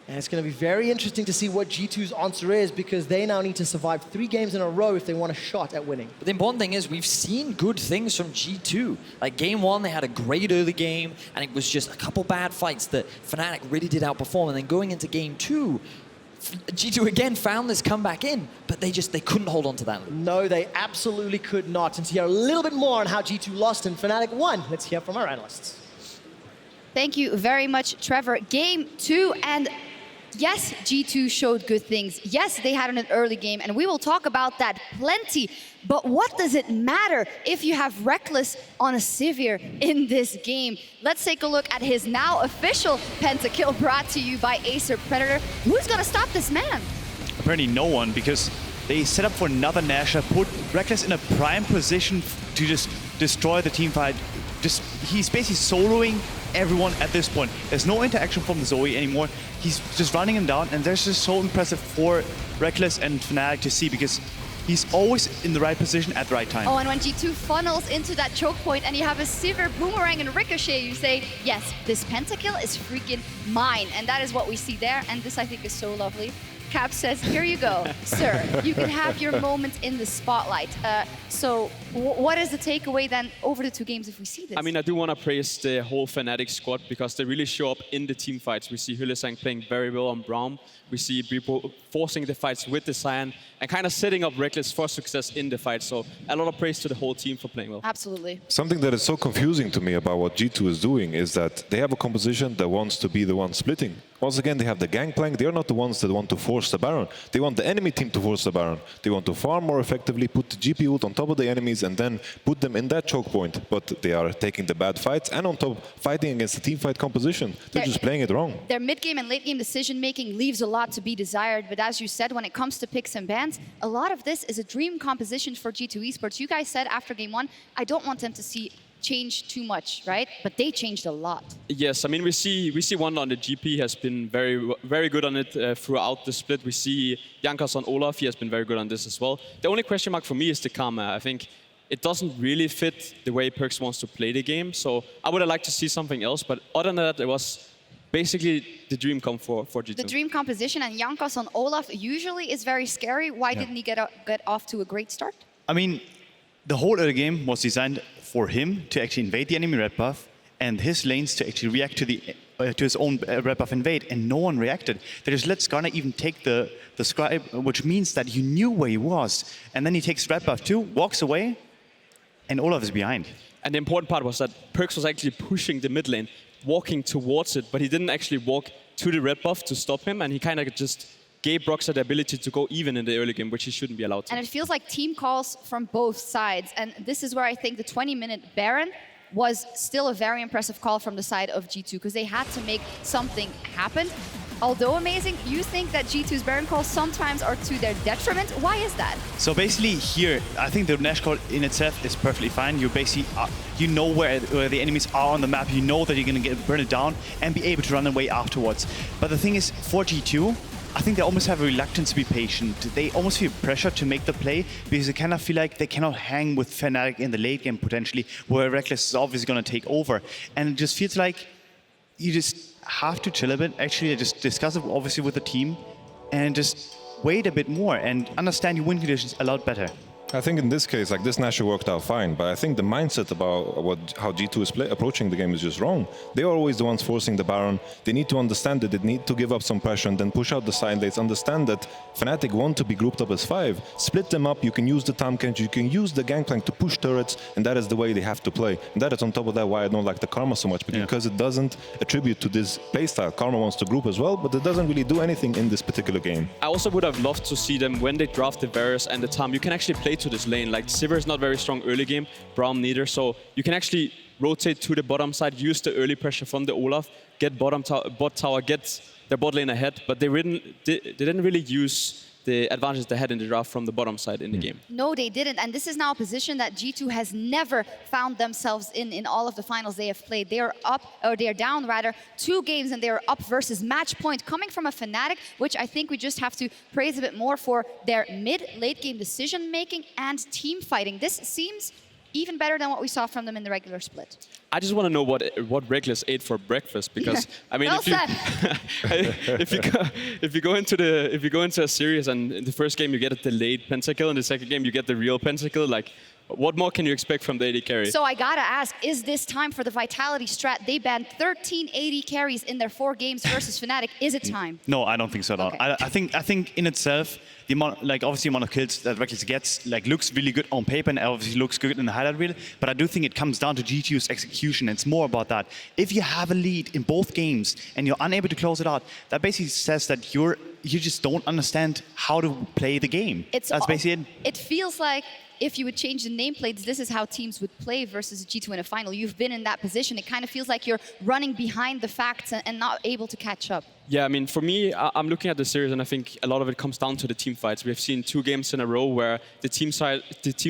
And it's going to be very interesting to see what G2's answer is, because they now need to survive 3 games in a row if they want a shot at winning. But the important thing is we've seen good things from G2. Like game 1, they had a great early game, and it was just a couple bad fights that Fnatic really did outperform. And then going into game 2, G2 again found this comeback in, but they couldn't hold on to that. No, they absolutely could not. And to hear a little bit more on how G2 lost and Fnatic won, let's hear from our analysts. Thank you very much, Trevor. Game 2, and yes, G2 showed good things. Yes, they had an early game, and we will talk about that plenty. But what does it matter if you have Rekkles on a Sivir in this game? Let's take a look at his now official pentakill brought to you by Acer Predator. Who's gonna stop this man? Apparently no one, because they set up for another Nasher, put Rekkles in a prime position to just destroy the teamfight. He's basically soloing everyone at this point. There's no interaction from the Zoe anymore. He's just running him down, and that's just so impressive for Rekkles and Fnatic to see, because he's always in the right position at the right time. Oh, and when G2 funnels into that choke point and you have a Sivir, Boomerang, and Ricochet, you say, yes, this pentakill is freaking mine. And that is what we see there, and this I think is so lovely. Cap says, here you go, sir. You can have your moment in the spotlight. So what is the takeaway then over the 2 games if we see this? I mean, I do want to praise the whole Fnatic squad, because they really show up in the team fights. We see Hylissang playing very well on Braum. We see Bwipo forcing the fights with the Sion and kind of setting up Rekkles for success in the fight. So a lot of praise to the whole team for playing well. Absolutely. Something that is so confusing to me about what G2 is doing is that they have a composition that wants to be the one splitting. Once again, they have the Gangplank. They're not the ones that want to force the Baron. They want the enemy team to force the Baron. They want to farm more effectively, put the GP ult on top of the enemies, and then put them in that choke point. But they are taking the bad fights, and on top, fighting against the teamfight composition. They're just playing it wrong. Their mid-game and late-game decision-making leaves a lot to be desired. But as you said, when it comes to picks and bans, a lot of this is a dream composition for G2 Esports. You guys said after game 1, I don't want them to see change too much, right? But they changed a lot. Yes, I mean, we see Wunder on the GP has been very good on it throughout the split. We see Jankos on Olaf, he has been very good on this as well. The only question mark for me is the Karma. I think it doesn't really fit the way Perkz wants to play the game, so I would have liked to see something else, but other than that, it was basically the dream come for G2. The dream composition, and Jankos on Olaf usually is very scary. Why didn't he get off to a great start? I mean, the whole early game was designed for him to actually invade the enemy red buff, and his lanes to actually react to his own red buff invade, and no one reacted. They just let Skarner even take the scribe, which means that he knew where he was, and then he takes red buff too, walks away, and Olaf is behind. And the important part was that Perkz was actually pushing the mid lane, walking towards it, but he didn't actually walk to the red buff to stop him, and he kind of just gave Broxah the ability to go even in the early game, which he shouldn't be allowed to. And it feels like team calls from both sides. And this is where I think the 20-minute Baron was still a very impressive call from the side of G2, because they had to make something happen. Although amazing, you think that G2's Baron calls sometimes are to their detriment. Why is that? So basically here, I think the Nash call in itself is perfectly fine. You basically, you know where the enemies are on the map. You know that you're going to burn it down and be able to run away afterwards. But the thing is, for G2, I think they almost have a reluctance to be patient. They almost feel pressure to make the play because they kind of feel like they cannot hang with Fnatic in the late game potentially, where Rekkles is obviously going to take over. And it just feels like you just have to chill a bit, actually just discuss it obviously with the team and just wait a bit more and understand your win conditions a lot better. I think in this case, like this Nashor worked out fine, but I think the mindset about how G2 is approaching the game is just wrong. They are always the ones forcing the Baron. They need to understand that they need to give up some pressure and then push out the side lanes. Understand that Fnatic want to be grouped up as 5. Split them up. You can use the Tahm, Kench, you can use the Gangplank to push turrets, and that is the way they have to play. And that is on top of that why I don't like the Karma so much, because it doesn't attribute to this playstyle. Karma wants to group as well, but it doesn't really do anything in this particular game. I also would have loved to see them when they draft the Varus and the Tahm. You can actually play to this lane. Like Sivir is not very strong early game, Braum neither, so you can actually rotate to the bottom side, use the early pressure from the Olaf, get bot tower, get their bot lane ahead, but they didn't really use the advantage they had in the draft from the bottom side in the game. No, they didn't. And this is now a position that G2 has never found themselves in all of the finals they have played. They are up, or they are down rather, 2 games, and they are up versus match point, coming from a Fnatic, which I think we just have to praise a bit more for their mid-late game decision making and team fighting. This seems even better than what we saw from them in the regular split. I just want to know what Rekkles ate for breakfast, because I mean, if you go into a series and in the first game you get a delayed pentakill, in the second game you get the real pentakill, like what more can you expect from the AD carry? So I gotta ask, is this time for the Vitality strat? They banned 13 AD carries in their 4 games versus Fnatic. Is it time? No, I don't think so at all. Okay. I think in itself, the amount, like obviously the amount of kills that Rekkles gets, like looks really good on paper and obviously looks good in the highlight reel. But I do think it comes down to G2's execution. It's more about that. If you have a lead in both games and you're unable to close it out, that basically says that you just don't understand how to play the game. That's basically it. It feels like if you would change the nameplates, this is how teams would play versus G2 in a final. You've been in that position. It kind of feels like you're running behind the facts and not able to catch up. Yeah, I mean, for me, I'm looking at the series, and I think a lot of it comes down to the team fights. We've seen 2 games in a row where the team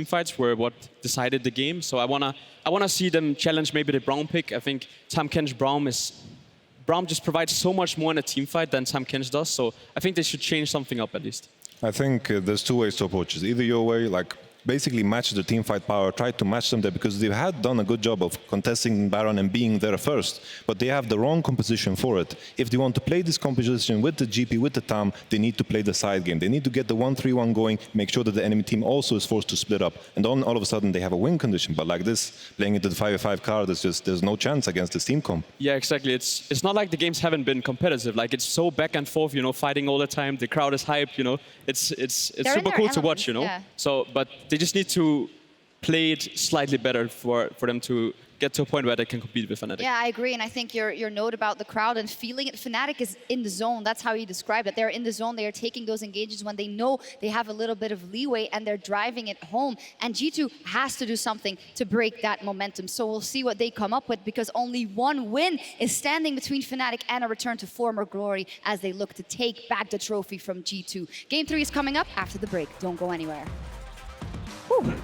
fights were what decided the game. So I wanna see them challenge maybe the Braum pick. I think Tahm, Kench, Braum just provides so much more in a team fight than Tahm, Kench does. So I think they should change something up at least. I think there's 2 ways to approach it. Either your way, like basically match the team fight power, try to match them there, because they had done a good job of contesting Baron and being there first, but they have the wrong composition for it. If they want to play this composition with the GP, with the Tahm, they need to play the side game. They need to get the 1-3-1 going, make sure that the enemy team also is forced to split up, and then all of a sudden they have a win condition. But like this, playing into the 5v5 card, there's no chance against this team comp. Yeah, exactly. It's not like the games haven't been competitive. Like it's so back and forth, you know, fighting all the time. The crowd is hyped, you know. It's super cool to watch, you know. Yeah. So, but they just need to play it slightly better for them to get to a point where they can compete with Fnatic. Yeah, I agree, and I think your note about the crowd and feeling it, Fnatic is in the zone. That's how you describe it. They're in the zone. They are taking those engages when they know they have a little bit of leeway, and they're driving it home. And G2 has to do something to break that momentum. So we'll see what they come up with, because only 1 win is standing between Fnatic and a return to former glory as they look to take back the trophy from G2. Game 3 is coming up after the break. Don't go anywhere. Whew.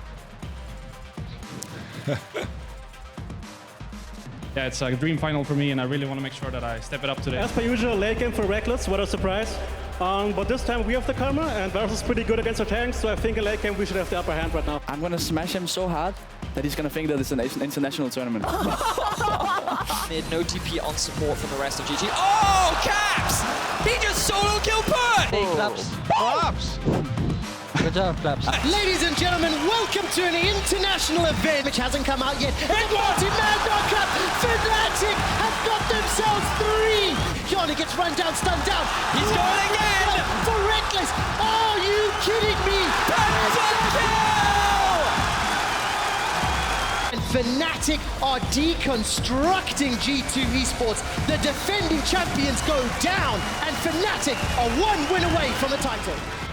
Yeah, it's a dream final for me, and I really want to make sure that I step it up today. As per usual, late game for Rekkles, what a surprise. But this time we have the Karma, and Varus is pretty good against our tanks, so I think in late game we should have the upper hand right now. I'm going to smash him so hard that he's going to think that it's an international tournament. Mid, no TP on support from the rest of GG. Oh, Caps! He just solo killed Perkz! Hey, Claps. Claps! Good job, Claps. Ladies and gentlemen, welcome to an international event which hasn't come out yet. And multi-man knockup! Fnatic have got themselves 3! Hjarnan gets run down, stunned down. He's going again! For Rekkles! Are you kidding me? Pentakill! And Fnatic are deconstructing G2 Esports. The defending champions go down, and Fnatic are one win away from the title.